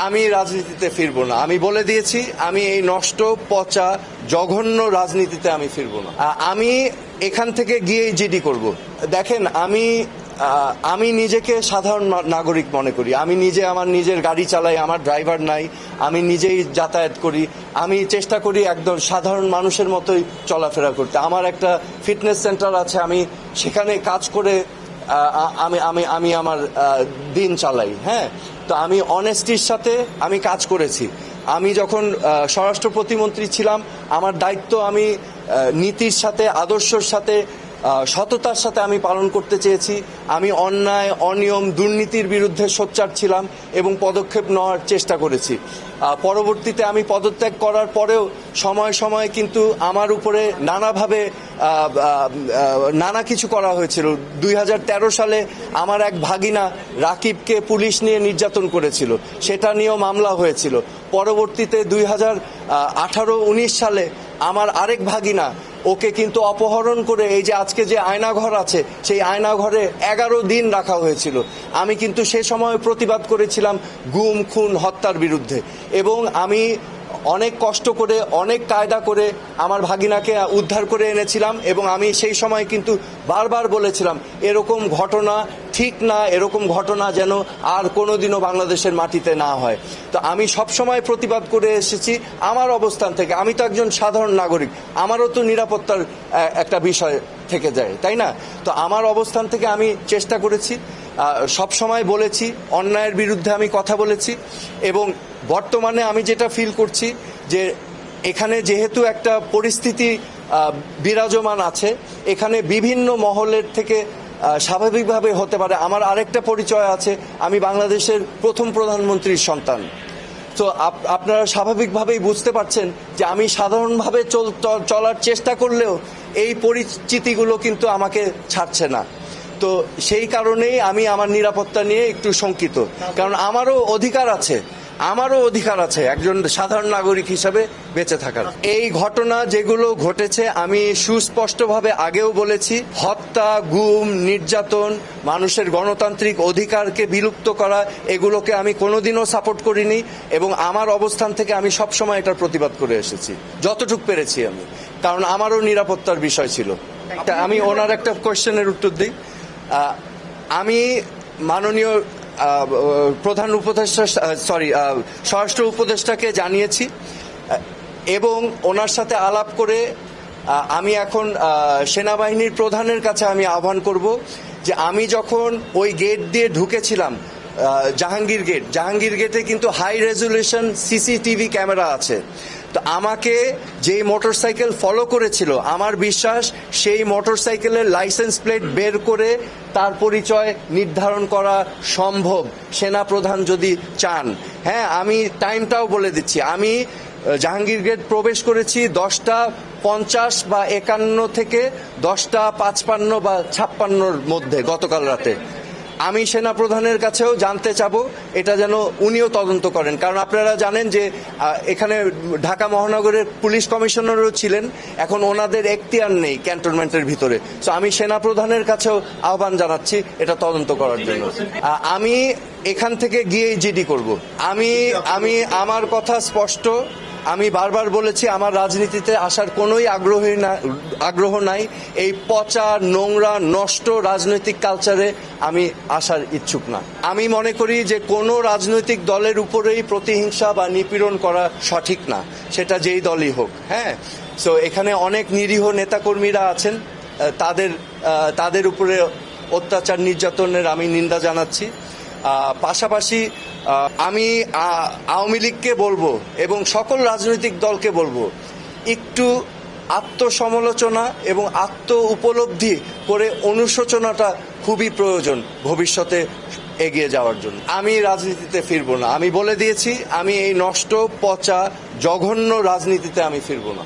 আমি রাজনীতিতে ফিরবো না। আমি বলে দিয়েছি, আমি এই নষ্ট পচা জঘন্য রাজনীতিতে আমি ফিরবো না। আমি এখান থেকে গিয়ে জিডি করব। দেখেন, আমি নিজেকে সাধারণ নাগরিক মনে করি। আমি নিজে আমার নিজের গাড়ি চালাই, আমার ড্রাইভার নাই, আমি নিজেই যাতায়াত করি। আমি চেষ্টা করি একদম সাধারণ মানুষের মতোই চলাফেরা করতে। আমার একটা ফিটনেস সেন্টার আছে, আমি সেখানে কাজ করে আমি আমার দিন চালাই। হ্যাঁ, তো আমি অনেস্টির সাথে আমি কাজ করেছি। আমি যখন স্বরাষ্ট্র প্রতিমন্ত্রী ছিলাম, আমার দায়িত্ব আমি নীতির সাথে, আদর্শের সাথে, সততার সাথে আমি পালন করতে চেয়েছি। আমি অন্যায়, অনিয়ম, দুর্নীতির বিরুদ্ধে সোচ্চার ছিলাম এবং পদক্ষেপ নেওয়ার চেষ্টা করেছি। পরবর্তীতে আমি পদত্যাগ করার পরেও সময় সময় কিন্তু আমার উপরে নানাভাবে নানা কিছু করা হয়েছিল। 2013 সালে আমার এক ভাগিনা রাকিবকে পুলিশ নিয়ে নির্যাতন করেছিল, সেটা নিয়েও মামলা হয়েছিল। পরবর্তীতে 2018-19 সালে আমার আরেক ভাগিনা, ওকে কিন্তু অপহরণ করে এই যে আজকে যে আয়নাঘর আছে, সেই আয়নাঘরে 11 দিন রাখা হয়েছিল। আমি কিন্তু সে সময় প্রতিবাদ করেছিলাম গুম, খুন, হত্যার বিরুদ্ধে, এবং আমি অনেক কষ্ট করে, অনেক কায়দা করে আমার ভাগিনাকে উদ্ধার করে এনেছিলাম। এবং আমি সেই সময় কিন্তু বারবার বলেছিলাম, এরকম ঘটনা ঠিক না, এরকম ঘটনা যেন আর কোনোদিনও বাংলাদেশের মাটিতে না হয়। তো আমি সবসময় প্রতিবাদ করে এসেছি আমার অবস্থান থেকে। আমি তো একজন সাধারণ নাগরিক, আমারও তো নিরাপত্তার একটা বিষয় থেকে যায়, তাই না? তো আমার অবস্থান থেকে আমি চেষ্টা করেছি, সবসময় বলেছি, অন্যায়ের বিরুদ্ধে আমি কথা বলেছি। এবং বর্তমানে আমি যেটা ফিল করছি যে এখানে যেহেতু একটা পরিস্থিতি বিরাজমান আছে, এখানে বিভিন্ন মহলের থেকে স্বাভাবিকভাবে হতে পারে। আমার আরেকটা পরিচয় আছে, আমি বাংলাদেশের প্রথম প্রধানমন্ত্রীর সন্তান। তো আপনারা স্বাভাবিকভাবেই বুঝতে পারছেন যে আমি সাধারণভাবে চলার চেষ্টা করলেও এই পরিচিতিগুলো কিন্তু আমাকে ছাড়ছে না। তো সেই কারণেই আমি আমার নিরাপত্তা নিয়ে একটু শঙ্কিত, কারণ আমারও অধিকার আছে একজন সাধারণ নাগরিক হিসাবে বেঁচে থাকার। এই ঘটনা যেগুলো ঘটেছে আমি সুস্পষ্টভাবে আগেও বলেছি, হত্যা, গুম, নির্যাতন, মানুষের গণতান্ত্রিক অধিকারকে বিলুপ্ত করা, এগুলোকে আমি কোনোদিনও সাপোর্ট করিনি। এবং আমার অবস্থান থেকে আমি সবসময় এটার প্রতিবাদ করে এসেছি যতটুকু পেরেছি আমি, কারণ আমারও নিরাপত্তার বিষয় ছিল। আমি ওনার একটা কোয়েশ্চেনের উত্তর দিই। আমি মাননীয় প্রধান উপদেষ্টা, স্বরাষ্ট্র উপদেষ্টাকে জানিয়েছি এবং ওনার সাথে আলাপ করে আমি এখন সেনাবাহিনীর প্রধানের কাছে আমি আহ্বান করব যে আমি যখন ওই গেট দিয়ে ঢুকেছিলাম, জাহাঙ্গীর গেটে কিন্তু হাই রেজুলেশন সিসিটিভি ক্যামেরা আছে। তো আমাকে যেই মোটরসাইকেল ফলো করেছিল, আমার বিশ্বাস সেই মোটরসাইকেলের লাইসেন্স প্লেট বের করে তার পরিচয় নির্ধারণ করা সম্ভব, সেনাপ্রধান যদি চান। হ্যাঁ, আমি টাইমটাও বলে দিচ্ছি, আমি জাহাঙ্গীর গেট প্রবেশ করেছি 10:50 বা 51 থেকে 10:55 বা 56-র মধ্যে গতকাল রাতে। আমি সেনাপ্রধানের কাছেও জানতে চাবো এটা যেন উনিও তদন্ত করেন, কারণ আপনারা জানেন যে এখানে ঢাকা মহানগরের পুলিশ কমিশনারও ছিলেন, এখন ওনাদের এখতিয়ার নেই ক্যান্টনমেন্টের ভিতরে। তো আমি সেনাপ্রধানের কাছেও আহ্বান জানাচ্ছি এটা তদন্ত করার জন্য। আমি এখান থেকে গিয়ে জিডি করব। আমার কথা স্পষ্ট, আমি বারবার বলেছি আমার রাজনীতিতে আসার কোনোই আগ্রহ নাই। এই পচা, নোংরা, নষ্ট রাজনৈতিক কালচারে আমি আসার ইচ্ছুক না। আমি মনে করি যে কোনো রাজনৈতিক দলের উপরেই প্রতিহিংসা বা নিপীড়ন করা সঠিক না, সেটা যেই দলই হোক। হ্যাঁ, সো এখানে অনেক নিরীহ নেতাকর্মীরা আছেন, তাদের উপরে অত্যাচার, নির্যাতনের আমি নিন্দা জানাচ্ছি। পাশাপাশি আমি আওয়ামী লীগকে বলবো এবং সকল রাজনৈতিক দলকে বলবো, একটু আত্মসমালোচনা এবং আত্ম উপলব্ধি করে অনুশোচনাটা খুবই প্রয়োজন ভবিষ্যতে এগিয়ে যাওয়ার জন্য। আমি রাজনীতিতে ফিরবো না। আমি বলে দিয়েছি, আমি এই নষ্ট, পচা, জঘন্য রাজনীতিতে আমি ফিরবো না।